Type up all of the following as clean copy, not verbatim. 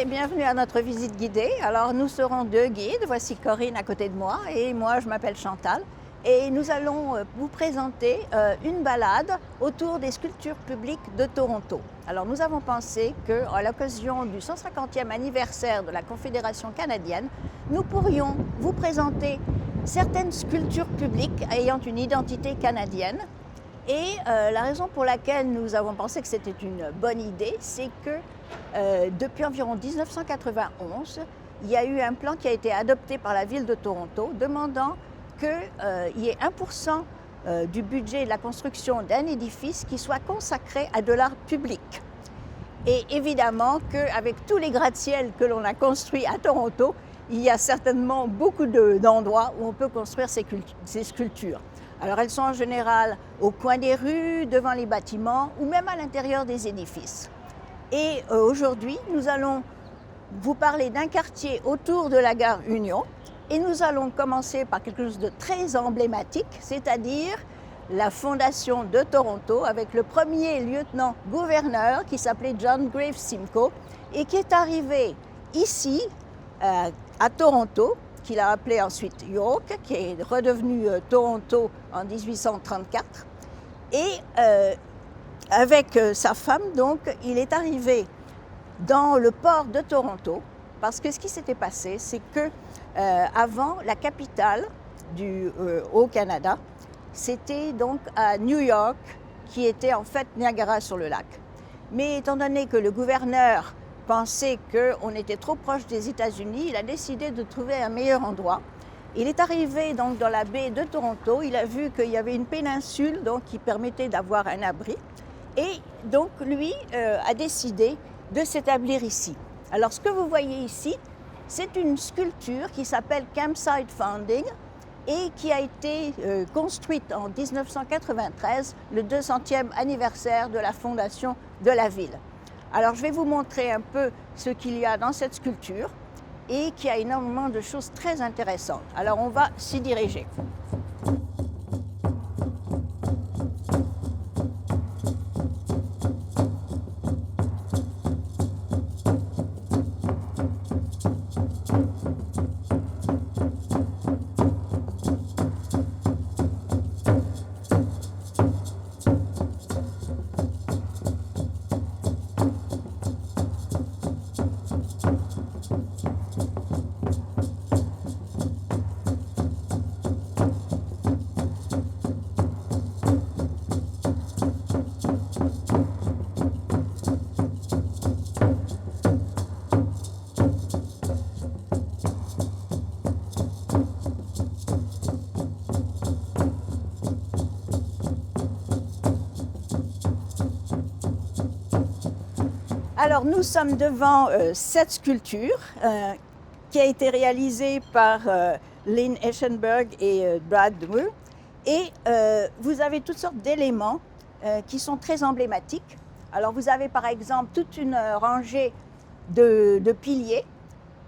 et bienvenue à notre visite guidée. Alors nous serons deux guides, voici Corinne à côté de moi et moi je m'appelle Chantal. Et nous allons vous présenter une balade autour des sculptures publiques de Toronto. Alors nous avons pensé qu'à l'occasion du 150e anniversaire de la Confédération canadienne, nous pourrions vous présenter certaines sculptures publiques ayant une identité canadienne. Et la raison pour laquelle nous avons pensé que c'était une bonne idée, c'est que depuis environ 1991, il y a eu un plan qui a été adopté par la ville de Toronto demandant qu'il y ait 1% du budget de la construction d'un édifice qui soit consacré à de l'art public. Et évidemment qu'avec tous les gratte-ciel que l'on a construits à Toronto, il y a certainement beaucoup d'endroits où on peut construire ces sculptures. Alors elles sont en général au coin des rues, devant les bâtiments ou même à l'intérieur des édifices. Et aujourd'hui, nous allons vous parler d'un quartier autour de la gare Union et nous allons commencer par quelque chose de très emblématique, c'est-à-dire la fondation de Toronto avec le premier lieutenant-gouverneur qui s'appelait John Graves Simcoe et qui est arrivé ici à Toronto, qu'il a appelé ensuite York, qui est redevenu Toronto en 1834. Et avec sa femme, donc, il est arrivé dans le port de Toronto, parce que ce qui s'était passé, c'est que avant, la capitale au Canada, c'était donc à New York, qui était en fait Niagara-sur-le-Lac. Mais étant donné que le gouverneur pensait qu'on était trop proche des États-Unis, il a décidé de trouver un meilleur endroit. Il est arrivé donc dans la baie de Toronto, il a vu qu'il y avait une péninsule donc, qui permettait d'avoir un abri et donc lui a décidé de s'établir ici. Alors ce que vous voyez ici, c'est une sculpture qui s'appelle Campsite Founding et qui a été construite en 1993, le 200e anniversaire de la fondation de la ville. Alors je vais vous montrer un peu ce qu'il y a dans cette sculpture et qui a énormément de choses très intéressantes. Alors on va s'y diriger. Alors nous sommes devant cette sculpture qui a été réalisée par Lynn Eschenberg et Brad Moore. Et vous avez toutes sortes d'éléments qui sont très emblématiques. Alors vous avez par exemple toute une rangée de piliers,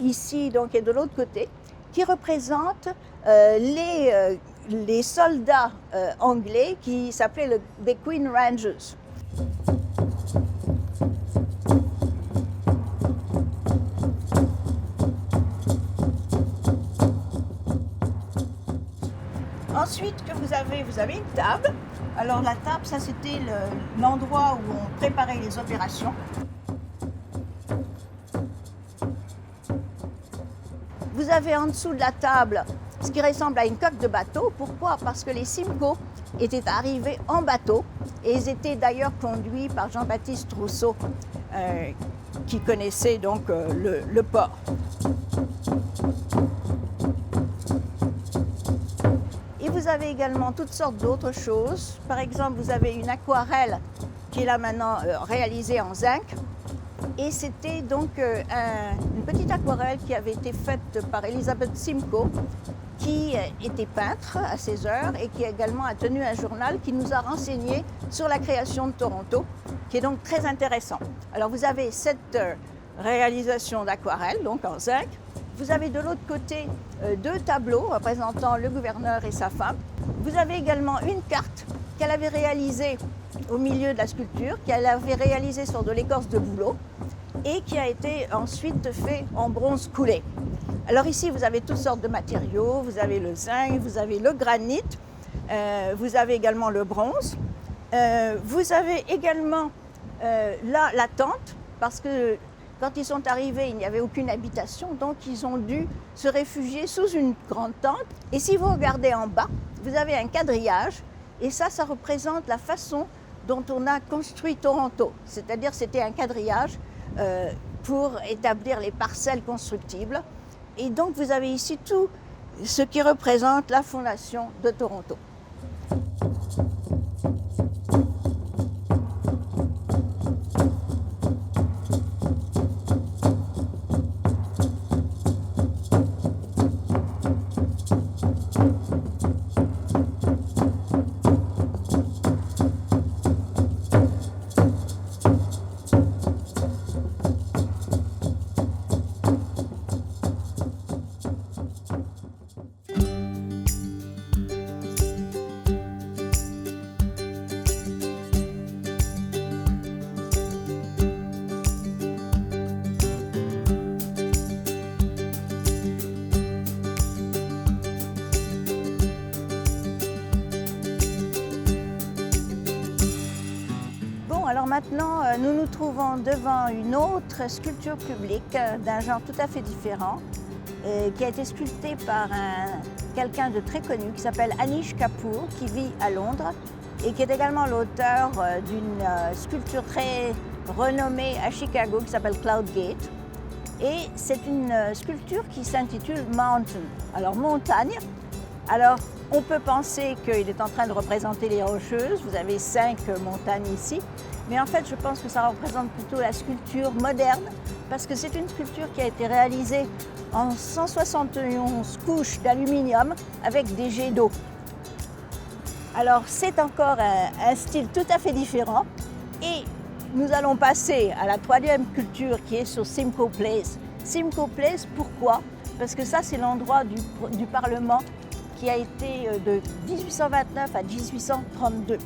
ici donc et de l'autre côté, qui représentent les soldats anglais qui s'appelaient les Queen Rangers. Ensuite, vous avez une table. Alors la table, ça c'était l'endroit où on préparait les opérations. Vous avez en dessous de la table ce qui ressemble à une coque de bateau. Pourquoi? Parce que les Simcoe étaient arrivés en bateau et ils étaient d'ailleurs conduits par Jean-Baptiste Rousseau qui connaissait donc le port. Vous avez également toutes sortes d'autres choses. Par exemple, vous avez une aquarelle qui est là maintenant réalisée en zinc. Et c'était donc une petite aquarelle qui avait été faite par Elizabeth Simcoe, qui était peintre à ses heures et qui également a tenu un journal qui nous a renseigné sur la création de Toronto, qui est donc très intéressant. Alors vous avez cette réalisation d'aquarelle, donc en zinc. Vous avez de l'autre côté deux tableaux représentant le gouverneur et sa femme. Vous avez également une carte qu'elle avait réalisée au milieu de la sculpture, qu'elle avait réalisée sur de l'écorce de bouleau. et qui a été ensuite fait en bronze coulé. Alors ici, vous avez toutes sortes de matériaux, vous avez le zinc, vous avez le granit, vous avez également le bronze, vous avez également là la tente, parce que quand ils sont arrivés, il n'y avait aucune habitation, donc ils ont dû se réfugier sous une grande tente. Et si vous regardez en bas, vous avez un quadrillage, et ça représente la façon dont on a construit Toronto. C'est-à-dire c'était un quadrillage pour établir les parcelles constructibles. Et donc vous avez ici tout ce qui représente la fondation de Toronto. Alors maintenant, nous nous trouvons devant une autre sculpture publique d'un genre tout à fait différent, qui a été sculptée par quelqu'un de très connu qui s'appelle Anish Kapoor, qui vit à Londres et qui est également l'auteur d'une sculpture très renommée à Chicago qui s'appelle Cloud Gate. Et c'est une sculpture qui s'intitule Mountain, alors montagne. Alors on peut penser qu'il est en train de représenter les Rocheuses, vous avez 5 montagnes ici. Mais en fait, je pense que ça représente plutôt la sculpture moderne, parce que c'est une sculpture qui a été réalisée en 171 couches d'aluminium avec des jets d'eau. Alors, c'est encore un style tout à fait différent. Et nous allons passer à la 3e sculpture qui est sur Simcoe Place. Simcoe Place, pourquoi? Parce que ça, c'est l'endroit du Parlement qui a été de 1829 à 1832.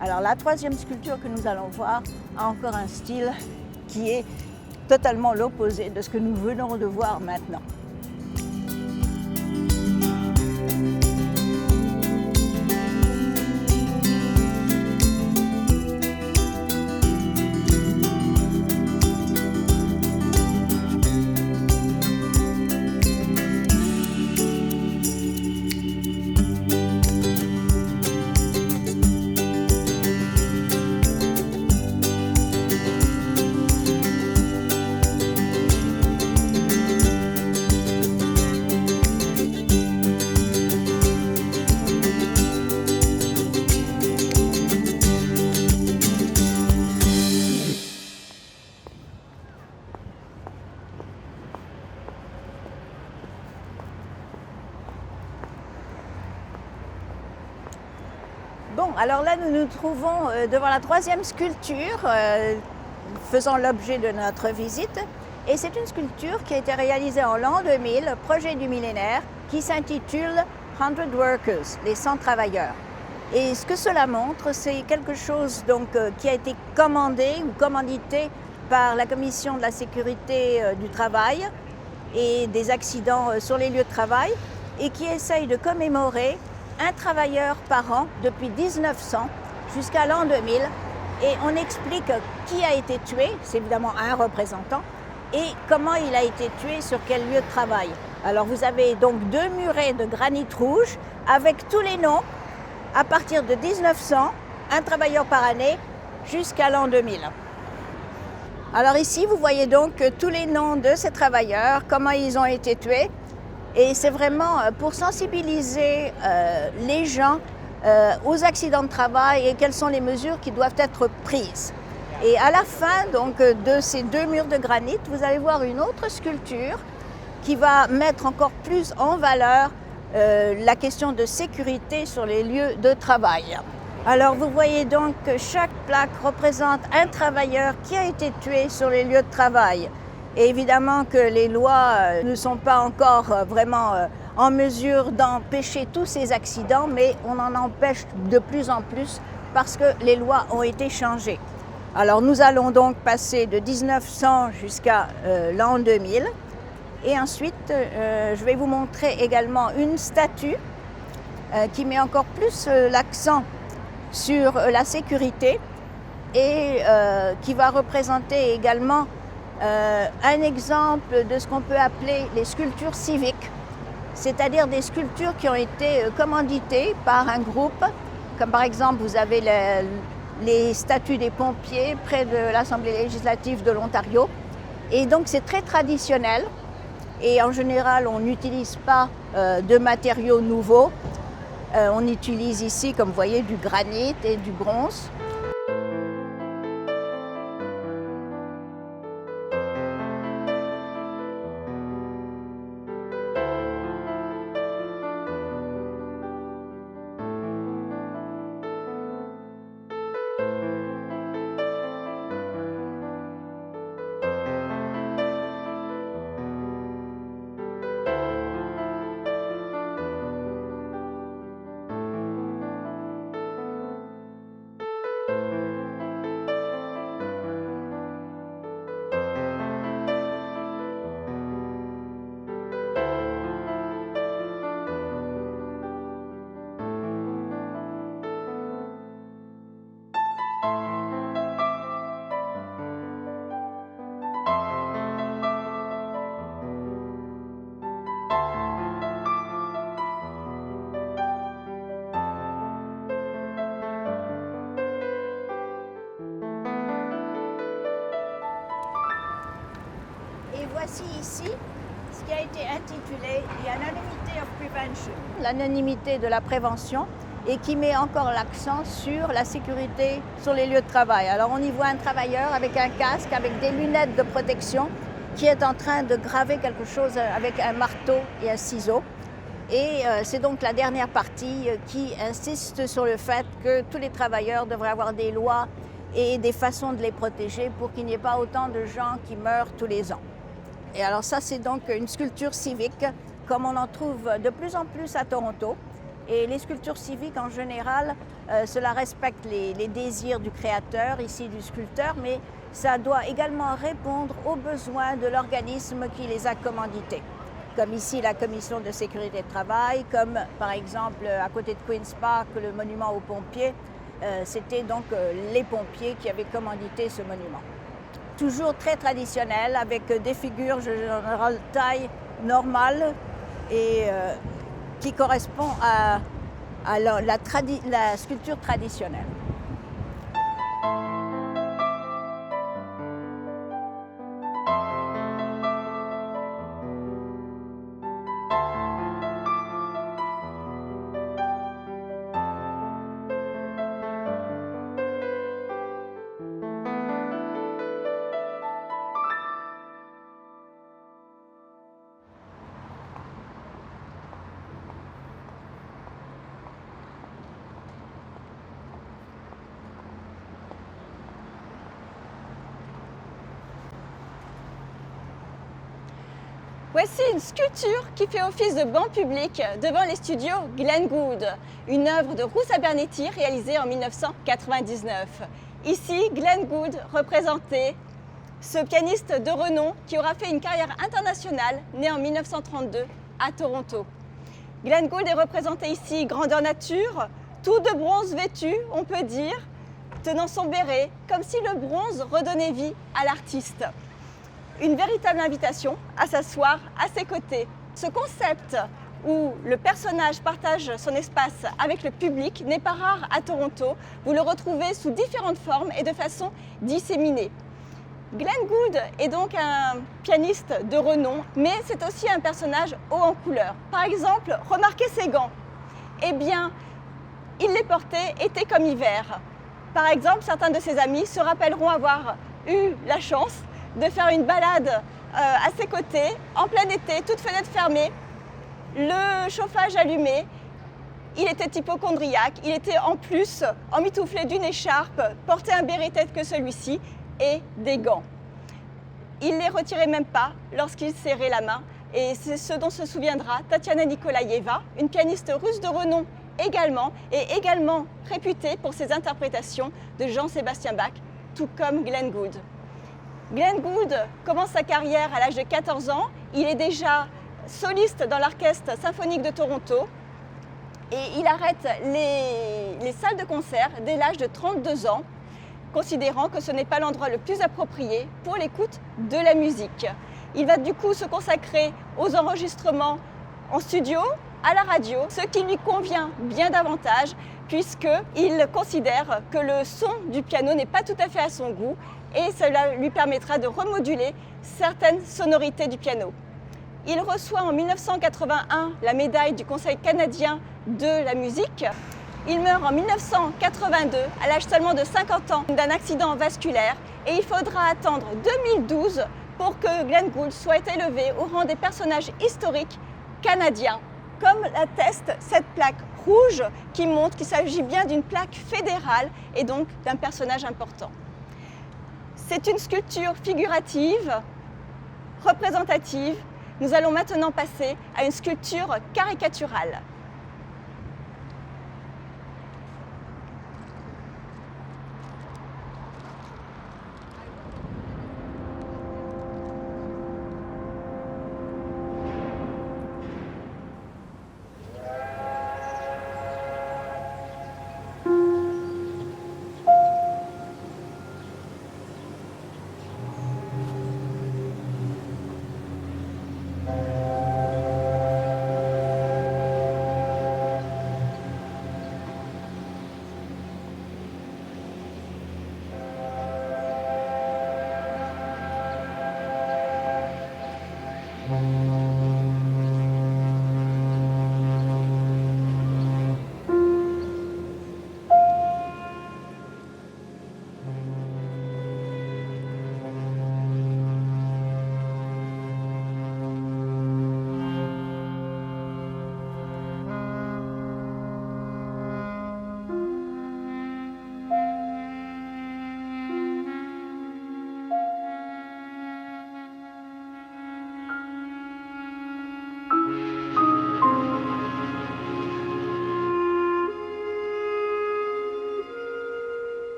Alors la 3e sculpture que nous allons voir a encore un style qui est totalement l'opposé de ce que nous venons de voir maintenant. Bon, alors là, nous nous trouvons devant la 3e sculpture faisant l'objet de notre visite. Et c'est une sculpture qui a été réalisée en l'an 2000, projet du millénaire, qui s'intitule 100 Workers, les 100 travailleurs. Et ce que cela montre, c'est quelque chose donc, qui a été commandé ou commandité par la Commission de la sécurité du travail et des accidents sur les lieux de travail et qui essaye de commémorer un travailleur par an depuis 1900 jusqu'à l'an 2000. Et on explique qui a été tué, c'est évidemment un représentant, et comment il a été tué sur quel lieu de travail. Alors vous avez donc 2 murets de granit rouge avec tous les noms à partir de 1900, un travailleur par année, jusqu'à l'an 2000. Alors ici, vous voyez donc tous les noms de ces travailleurs, comment ils ont été tués. Et c'est vraiment pour sensibiliser les gens aux accidents de travail et quelles sont les mesures qui doivent être prises. Et à la fin donc, de ces 2 murs de granit, vous allez voir une autre sculpture qui va mettre encore plus en valeur la question de sécurité sur les lieux de travail. Alors vous voyez donc que chaque plaque représente un travailleur qui a été tué sur les lieux de travail. Et évidemment que les lois ne sont pas encore vraiment en mesure d'empêcher tous ces accidents, mais on en empêche de plus en plus parce que les lois ont été changées. Alors nous allons donc passer de 1900 jusqu'à l'an 2000 et ensuite je vais vous montrer également une statue qui met encore plus l'accent sur la sécurité et qui va représenter également un exemple de ce qu'on peut appeler les sculptures civiques, c'est-à-dire des sculptures qui ont été commanditées par un groupe, comme par exemple vous avez les statues des pompiers près de l'Assemblée législative de l'Ontario. Et donc c'est très traditionnel et en général on n'utilise pas de matériaux nouveaux. On utilise ici, comme vous voyez, du granit et du bronze. Et voici ici ce qui a été intitulé The Anonymity of Prevention, l'anonymité de la prévention, et qui met encore l'accent sur la sécurité sur les lieux de travail. Alors on y voit un travailleur avec un casque, avec des lunettes de protection, qui est en train de graver quelque chose avec un marteau et un ciseau. Et c'est donc la dernière partie qui insiste sur le fait que tous les travailleurs devraient avoir des lois et des façons de les protéger pour qu'il n'y ait pas autant de gens qui meurent tous les ans. Et alors ça, c'est donc une sculpture civique, comme on en trouve de plus en plus à Toronto. Et les sculptures civiques, en général, cela respecte les désirs du créateur, ici du sculpteur, mais ça doit également répondre aux besoins de l'organisme qui les a commandités. Comme ici la Commission de sécurité de travail, comme par exemple à côté de Queen's Park, le monument aux pompiers, c'était donc les pompiers qui avaient commandité ce monument. Toujours très traditionnel, avec des figures en général taille normale et qui correspond à la sculpture traditionnelle. Voici une sculpture qui fait office de banc public devant les studios Glenn Gould, une œuvre de Ruth Abernethy réalisée en 1999. Ici, Glenn Gould représentait ce pianiste de renom qui aura fait une carrière internationale, né en 1932 à Toronto. Glenn Gould est représenté ici grandeur nature, tout de bronze vêtu, on peut dire, tenant son béret, comme si le bronze redonnait vie à l'artiste. Une véritable invitation à s'asseoir à ses côtés. Ce concept où le personnage partage son espace avec le public n'est pas rare à Toronto. Vous le retrouvez sous différentes formes et de façon disséminée. Glenn Gould est donc un pianiste de renom, mais c'est aussi un personnage haut en couleur. Par exemple, remarquez ses gants. Eh bien, il les portait été comme hiver. Par exemple, certains de ses amis se rappelleront avoir eu la chance de faire une balade à ses côtés, en plein été, toute fenêtre fermée, le chauffage allumé. Il était hypocondriaque, il était en plus emmitouflé d'une écharpe, portait un béret tête que celui-ci et des gants. Il ne les retirait même pas lorsqu'il serrait la main, et c'est ce dont se souviendra Tatiana Nikolaïeva, une pianiste russe de renom également, et également réputée pour ses interprétations de Jean-Sébastien Bach tout comme Glenn Gould. Glenn Gould commence sa carrière à l'âge de 14 ans. Il est déjà soliste dans l'Orchestre symphonique de Toronto et il arrête les salles de concert dès l'âge de 32 ans, considérant que ce n'est pas l'endroit le plus approprié pour l'écoute de la musique. Il va du coup se consacrer aux enregistrements en studio, à la radio, ce qui lui convient bien davantage puisqu'il considère que le son du piano n'est pas tout à fait à son goût et cela lui permettra de remoduler certaines sonorités du piano. Il reçoit en 1981 la médaille du Conseil canadien de la musique. Il meurt en 1982 à l'âge seulement de 50 ans d'un accident vasculaire et il faudra attendre 2012 pour que Glenn Gould soit élevé au rang des personnages historiques canadiens, comme l'atteste cette plaque rouge qui montre qu'il s'agit bien d'une plaque fédérale et donc d'un personnage important. C'est une sculpture figurative, représentative. Nous allons maintenant passer à une sculpture caricaturale.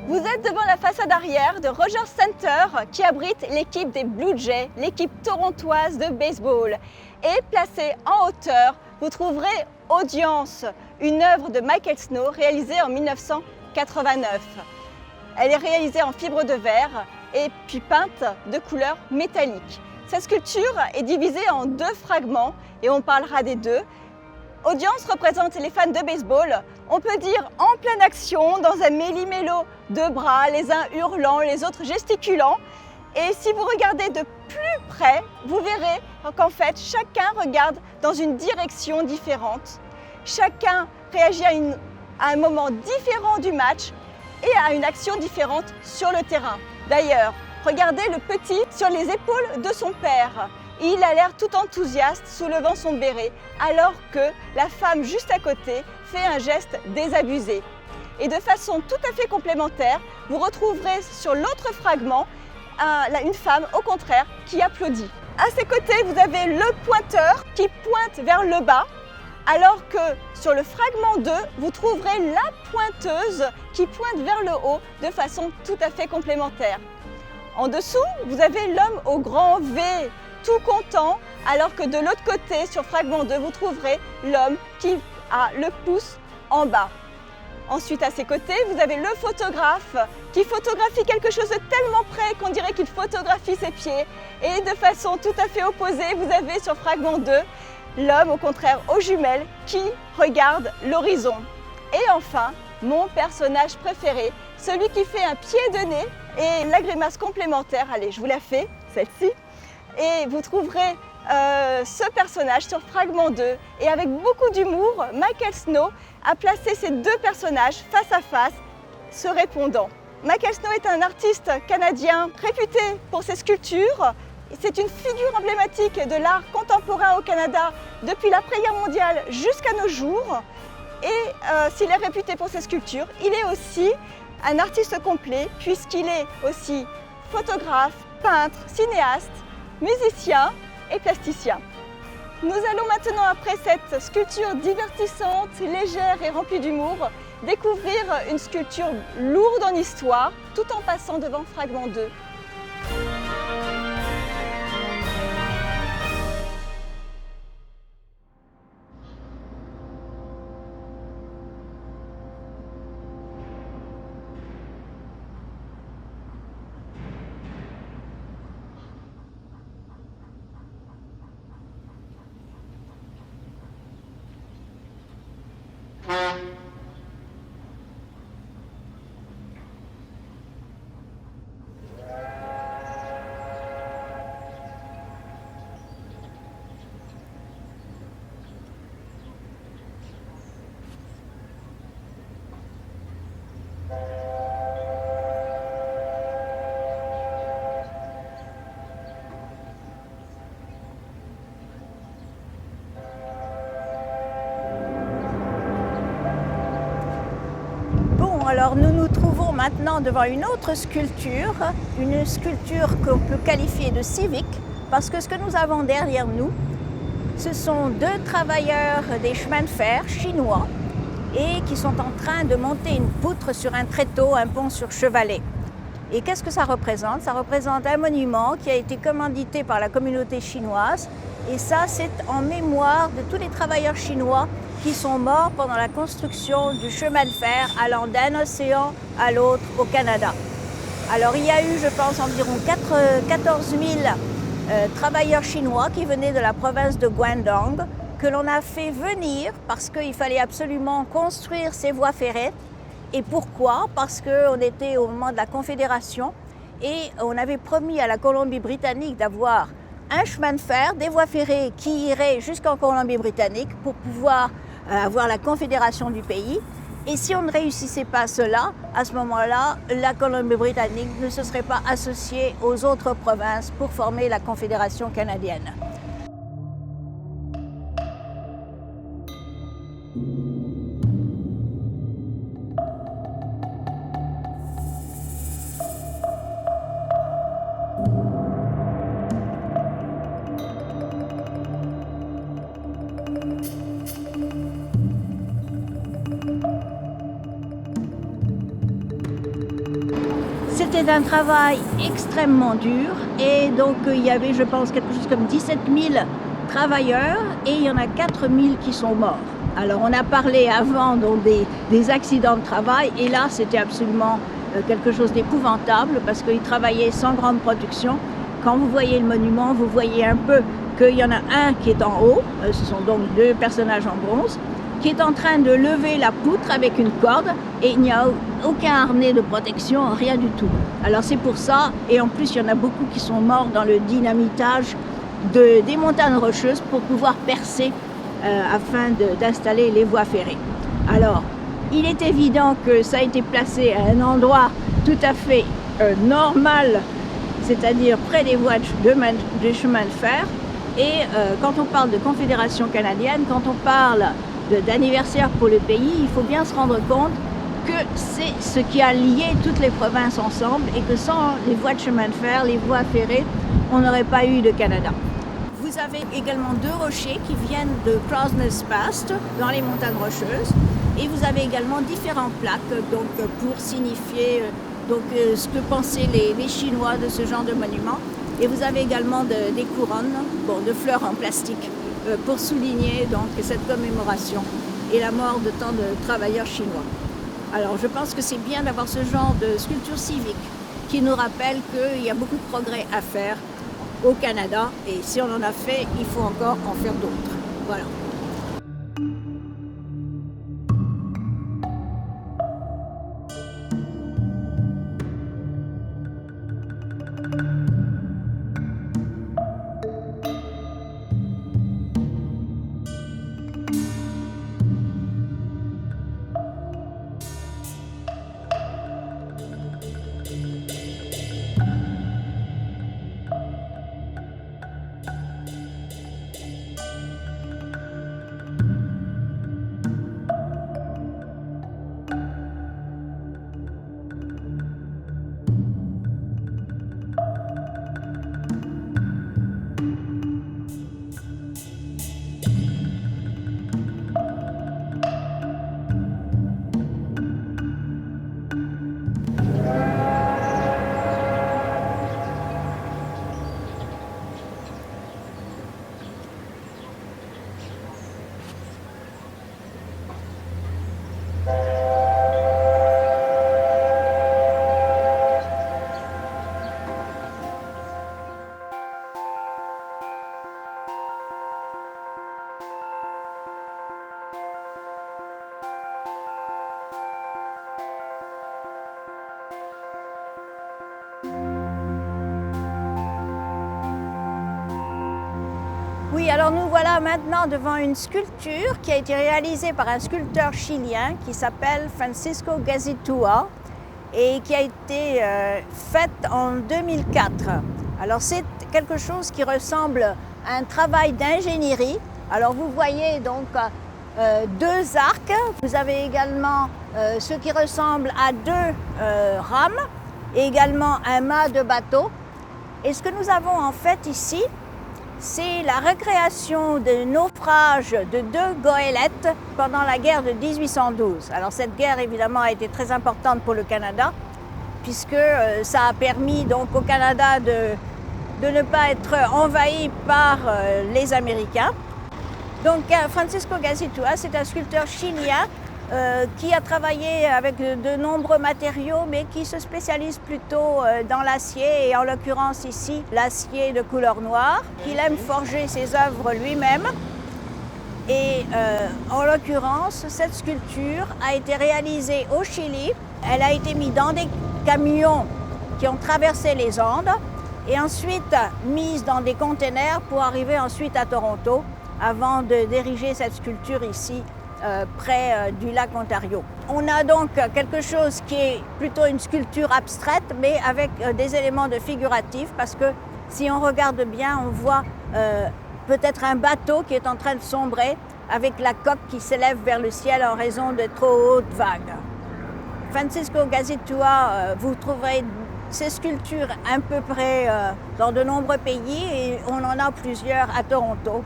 Vous êtes devant la façade arrière de Rogers Center qui abrite l'équipe des Blue Jays, l'équipe torontoise de baseball. Et placé en hauteur, vous trouverez Audience, une œuvre de Michael Snow réalisée en 1989. Elle est réalisée en fibre de verre et puis peinte de couleur métallique. Cette sculpture est divisée en deux fragments et on parlera des deux. Audience représente les fans de baseball, on peut dire en pleine action, dans un méli-mélo de bras, les uns hurlant, les autres gesticulant. Et si vous regardez de plus près, vous verrez qu'en fait, chacun regarde dans une direction différente. Chacun réagit à un moment différent du match et à une action différente sur le terrain. D'ailleurs, regardez le petit sur les épaules de son père. Il a l'air tout enthousiaste, soulevant son béret, alors que la femme juste à côté fait un geste désabusé. Et de façon tout à fait complémentaire, vous retrouverez sur l'autre fragment une femme, au contraire, qui applaudit. À ses côtés, vous avez le pointeur qui pointe vers le bas, alors que sur le fragment 2, vous trouverez la pointeuse qui pointe vers le haut de façon tout à fait complémentaire. En dessous, vous avez l'homme au grand V, tout content, alors que de l'autre côté, sur fragment 2, vous trouverez l'homme qui a le pouce en bas. Ensuite, à ses côtés, vous avez le photographe qui photographie quelque chose de tellement près qu'on dirait qu'il photographie ses pieds. Et de façon tout à fait opposée, vous avez sur fragment 2, l'homme au contraire aux jumelles qui regarde l'horizon. Et enfin, mon personnage préféré, celui qui fait un pied de nez et la grimace complémentaire. Allez, je vous la fais, celle-ci. Et vous trouverez ce personnage sur Fragment 2. Et avec beaucoup d'humour, Michael Snow a placé ces deux personnages face à face, se répondant. Michael Snow est un artiste canadien réputé pour ses sculptures. C'est une figure emblématique de l'art contemporain au Canada depuis l'après-guerre mondiale jusqu'à nos jours. Et s'il est réputé pour ses sculptures, il est aussi un artiste complet puisqu'il est aussi photographe, peintre, cinéaste, musicien et plasticien. Nous allons maintenant, après cette sculpture divertissante, légère et remplie d'humour, découvrir une sculpture lourde en histoire tout en passant devant Fragment 2. Alors nous nous trouvons maintenant devant une autre sculpture, une sculpture qu'on peut qualifier de civique, parce que ce que nous avons derrière nous, ce sont deux travailleurs des chemins de fer chinois et qui sont en train de monter une poutre sur un tréteau, un pont sur chevalet. Et qu'est-ce que ça représente? Ça représente un monument qui a été commandité par la communauté chinoise, et ça c'est en mémoire de tous les travailleurs chinois qui sont morts pendant la construction du chemin de fer allant d'un océan à l'autre au Canada. Alors il y a eu, je pense, environ 14 000 travailleurs chinois qui venaient de la province de Guangdong, que l'on a fait venir parce qu'il fallait absolument construire ces voies ferrées. Et pourquoi? Parce qu'on était au moment de la Confédération et on avait promis à la Colombie-Britannique d'avoir un chemin de fer, des voies ferrées qui iraient jusqu'en Colombie-Britannique pour pouvoir avoir la confédération du pays. Et si on ne réussissait pas cela, à ce moment-là, la Colombie-Britannique ne se serait pas associée aux autres provinces pour former la Confédération canadienne. C'était un travail extrêmement dur et donc il y avait, je pense, quelque chose comme 17 000 travailleurs et il y en a 4 000 qui sont morts. Alors on a parlé avant donc, des accidents de travail et là c'était absolument quelque chose d'épouvantable parce qu'ils travaillaient sans grande production. Quand vous voyez le monument, vous voyez un peu qu'il y en a un qui est en haut, ce sont donc deux personnages en bronze, qui est en train de lever la poutre avec une corde et il n'y a aucun harnais de protection, rien du tout. Alors c'est pour ça, et en plus il y en a beaucoup qui sont morts dans le dynamitage des montagnes rocheuses pour pouvoir percer afin d'installer les voies ferrées. Alors il est évident que ça a été placé à un endroit tout à fait normal, c'est-à-dire près des voies de chemin de fer. Et quand on parle de Confédération canadienne, quand on parle d'anniversaire pour le pays, il faut bien se rendre compte que c'est ce qui a lié toutes les provinces ensemble et que sans les voies de chemin de fer, les voies ferrées, on n'aurait pas eu de Canada. Vous avez également deux rochers qui viennent de Crosners Pass dans les montagnes rocheuses et vous avez également différentes plaques donc, pour signifier ce que pensaient les Chinois de ce genre de monument. Et vous avez également des couronnes de fleurs en plastique pour souligner donc, cette commémoration et la mort de tant de travailleurs chinois. Alors je pense que c'est bien d'avoir ce genre de sculpture civique qui nous rappelle qu'il y a beaucoup de progrès à faire au Canada et si on en a fait, il faut encore en faire d'autres. Voilà. Oui, alors nous voilà maintenant devant une sculpture qui a été réalisée par un sculpteur chilien qui s'appelle Francisco Gazitua et qui a été faite en 2004. Alors c'est quelque chose qui ressemble à un travail d'ingénierie. Alors vous voyez donc deux arcs, vous avez également ce qui ressemble à deux rames et également un mât de bateau. Et ce que nous avons en fait ici, c'est la recréation du naufrage de deux goélettes pendant la guerre de 1812. Alors cette guerre évidemment a été très importante pour le Canada puisque ça a permis donc au Canada de ne pas être envahi par les Américains. Donc Francisco Gazitua, c'est un sculpteur chilien qui a travaillé avec de nombreux matériaux mais qui se spécialise plutôt dans l'acier et en l'occurrence ici l'acier de couleur noire. Il aime forger ses œuvres lui-même et en l'occurrence cette sculpture a été réalisée au Chili. Elle a été mise dans des camions qui ont traversé les Andes et ensuite mise dans des containers pour arriver ensuite à Toronto avant d'ériger cette sculpture ici près du lac Ontario. On a donc quelque chose qui est plutôt une sculpture abstraite, mais avec des éléments de figuratif, parce que si on regarde bien, on voit peut-être un bateau qui est en train de sombrer, avec la coque qui s'élève vers le ciel en raison de trop hautes vagues. Francisco Gazitua, vous trouverez ces sculptures à peu près dans de nombreux pays, et on en a plusieurs à Toronto,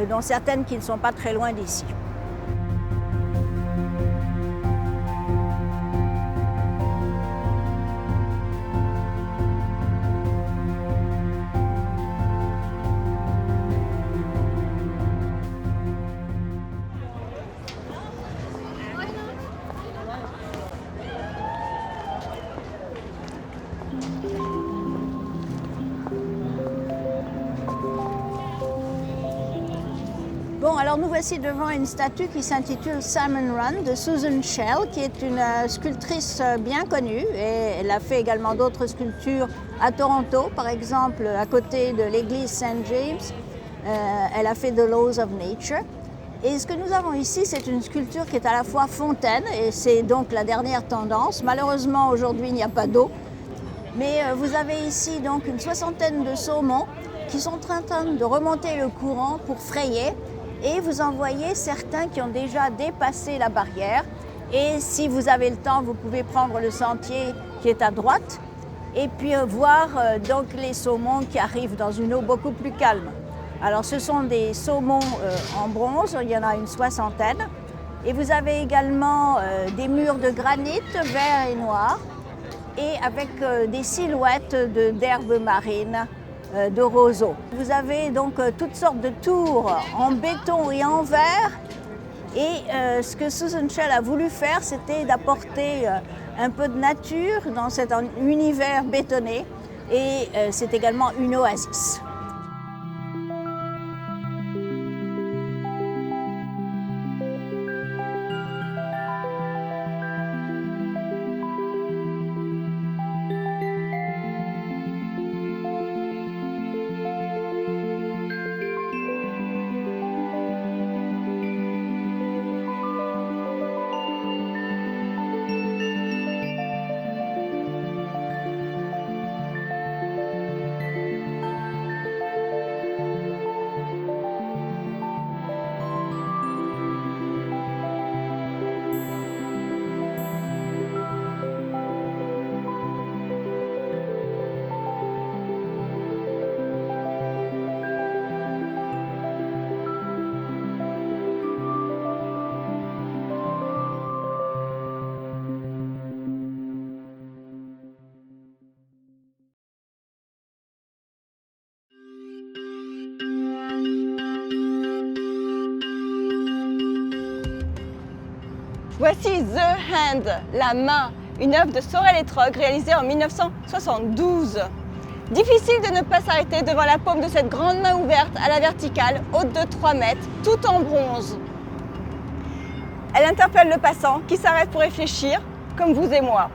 dont certaines qui ne sont pas très loin d'ici. Bon, alors nous voici devant une statue qui s'intitule Salmon Run de Susan Shell, qui est une sculptrice bien connue et elle a fait également d'autres sculptures à Toronto, par exemple à côté de l'église Saint James. Elle a fait The Laws of Nature. Et ce que nous avons ici, c'est une sculpture qui est à la fois fontaine et c'est donc la dernière tendance. Malheureusement, aujourd'hui, il n'y a pas d'eau. Mais vous avez ici donc une soixantaine de saumons qui sont en train de remonter le courant pour frayer. Et vous en voyez certains qui ont déjà dépassé la barrière. Et si vous avez le temps, vous pouvez prendre le sentier qui est à droite et puis voir donc les saumons qui arrivent dans une eau beaucoup plus calme. Alors ce sont des saumons en bronze, il y en a une soixantaine. Et vous avez également des murs de granit vert et noir et avec des silhouettes d'herbes marines, de roseaux. Vous avez donc toutes sortes de tours en béton et en verre. Et ce que Susan Shell a voulu faire, c'était d'apporter un peu de nature dans cet univers bétonné. Et c'est également une oasis. Voici The Hand, la main, une œuvre de Sorel Etrog réalisée en 1972. Difficile de ne pas s'arrêter devant la paume de cette grande main ouverte à la verticale, haute de 3 mètres, tout en bronze. Elle interpelle le passant qui s'arrête pour réfléchir, comme vous et moi.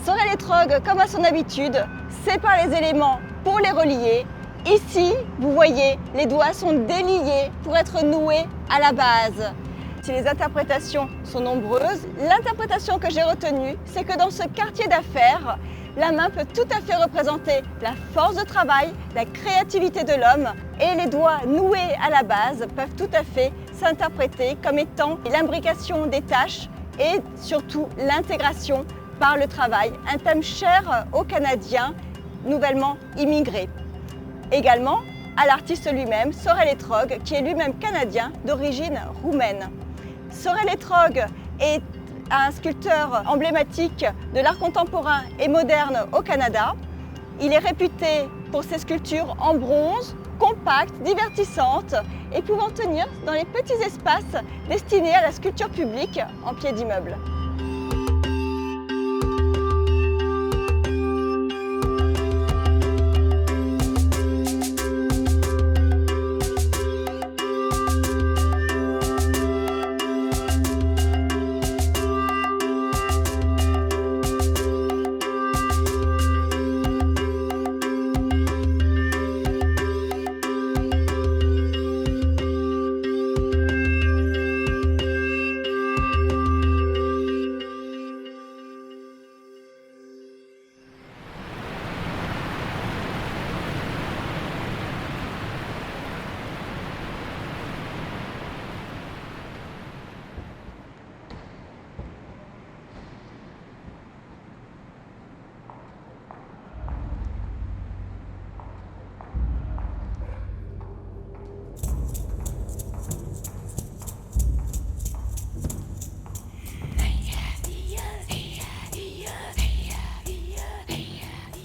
Sorel Etrog, comme à son habitude, sépare les éléments pour les relier. Ici, vous voyez, les doigts sont déliés pour être noués à la base. Si les interprétations sont nombreuses, l'interprétation que j'ai retenue, c'est que dans ce quartier d'affaires, la main peut tout à fait représenter la force de travail, la créativité de l'homme, et les doigts noués à la base peuvent tout à fait s'interpréter comme étant l'imbrication des tâches et surtout l'intégration par le travail, un thème cher aux Canadiens nouvellement immigrés. Également à l'artiste lui-même, Sorel Etrog, qui est lui-même canadien d'origine roumaine. Sorel Etrog est un sculpteur emblématique de l'art contemporain et moderne au Canada. Il est réputé pour ses sculptures en bronze, compactes, divertissantes et pouvant tenir dans les petits espaces destinés à la sculpture publique en pied d'immeuble.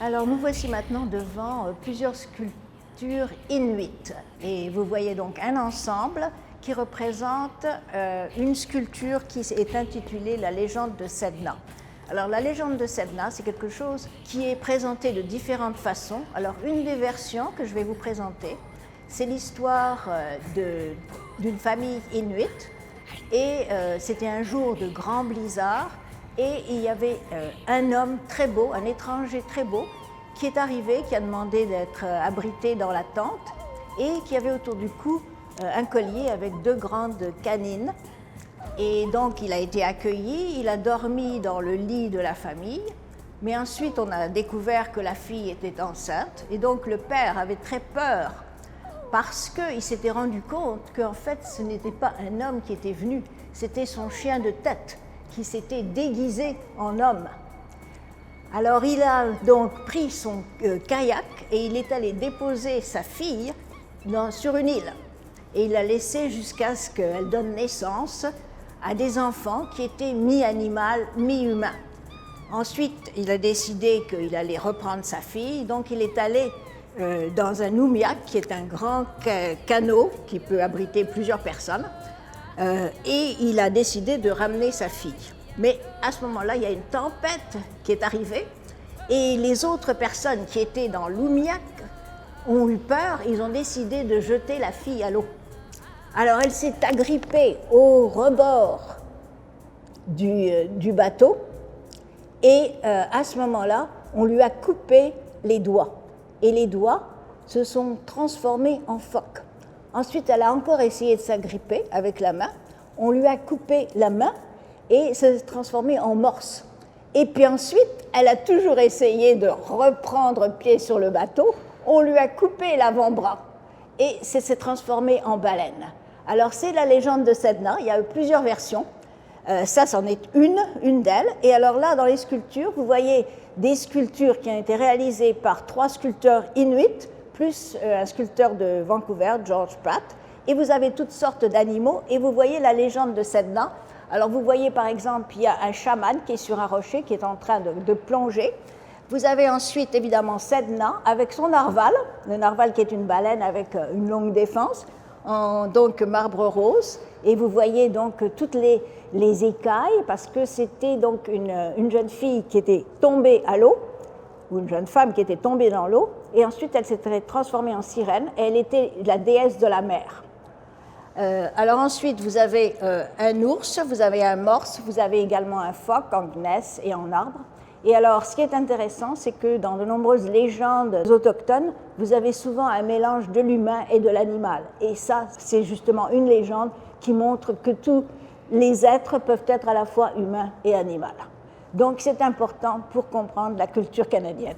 Alors nous voici maintenant devant plusieurs sculptures inuites et vous voyez donc un ensemble qui représente une sculpture qui est intitulée La légende de Sedna. Alors la légende de Sedna, c'est quelque chose qui est présenté de différentes façons. Alors une des versions que je vais vous présenter, c'est l'histoire d'une famille inuite et c'était un jour de grand blizzard. Et il y avait un homme très beau, un étranger très beau, qui est arrivé, qui a demandé d'être abrité dans la tente et qui avait autour du cou un collier avec 2 grandes canines. Et donc il a été accueilli, il a dormi dans le lit de la famille, mais ensuite on a découvert que la fille était enceinte et donc le père avait très peur parce qu'il s'était rendu compte qu'en fait ce n'était pas un homme qui était venu, c'était son chien de tête qui s'était déguisé en homme. Alors il a donc pris son kayak et il est allé déposer sa fille sur une île. Et il l'a laissée jusqu'à ce qu'elle donne naissance à des enfants qui étaient mi-animal, mi-humain. Ensuite, il a décidé qu'il allait reprendre sa fille, donc il est allé dans un oumiak, qui est un grand canot qui peut abriter plusieurs personnes. Et il a décidé de ramener sa fille. Mais à ce moment-là, il y a une tempête qui est arrivée et les autres personnes qui étaient dans l'oumiak ont eu peur, ils ont décidé de jeter la fille à l'eau. Alors elle s'est agrippée au rebord du bateau et à ce moment-là, on lui a coupé les doigts. Et les doigts se sont transformés en phoques. Ensuite, elle a encore essayé de s'agripper avec la main. On lui a coupé la main et ça s'est transformé en morse. Et puis ensuite, elle a toujours essayé de reprendre pied sur le bateau. On lui a coupé l'avant-bras et ça s'est transformé en baleine. Alors, c'est la légende de Sedna. Il y a eu plusieurs versions. Ça, c'en est une d'elles. Et alors là, dans les sculptures, vous voyez des sculptures qui ont été réalisées par 3 sculpteurs inuits, plus un sculpteur de Vancouver, George Pratt, et vous avez toutes sortes d'animaux, et vous voyez la légende de Sedna. Alors vous voyez par exemple, il y a un chaman qui est sur un rocher, qui est en train de plonger. Vous avez ensuite évidemment Sedna avec son narval, le narval qui est une baleine avec une longue défense, en donc marbre rose, Et vous voyez donc toutes les écailles, parce que c'était donc une jeune fille qui était tombée à l'eau, ou une jeune femme qui était tombée dans l'eau, et ensuite elle s'était transformée en sirène, et elle était la déesse de la mer. Alors ensuite, vous avez un ours, vous avez un morse, vous avez également un phoque en gneiss et en arbre. Et alors, ce qui est intéressant, c'est que dans de nombreuses légendes autochtones, vous avez souvent un mélange de l'humain et de l'animal. Et ça, c'est justement une légende qui montre que tous les êtres peuvent être à la fois humains et animaux. Donc, c'est important pour comprendre la culture canadienne.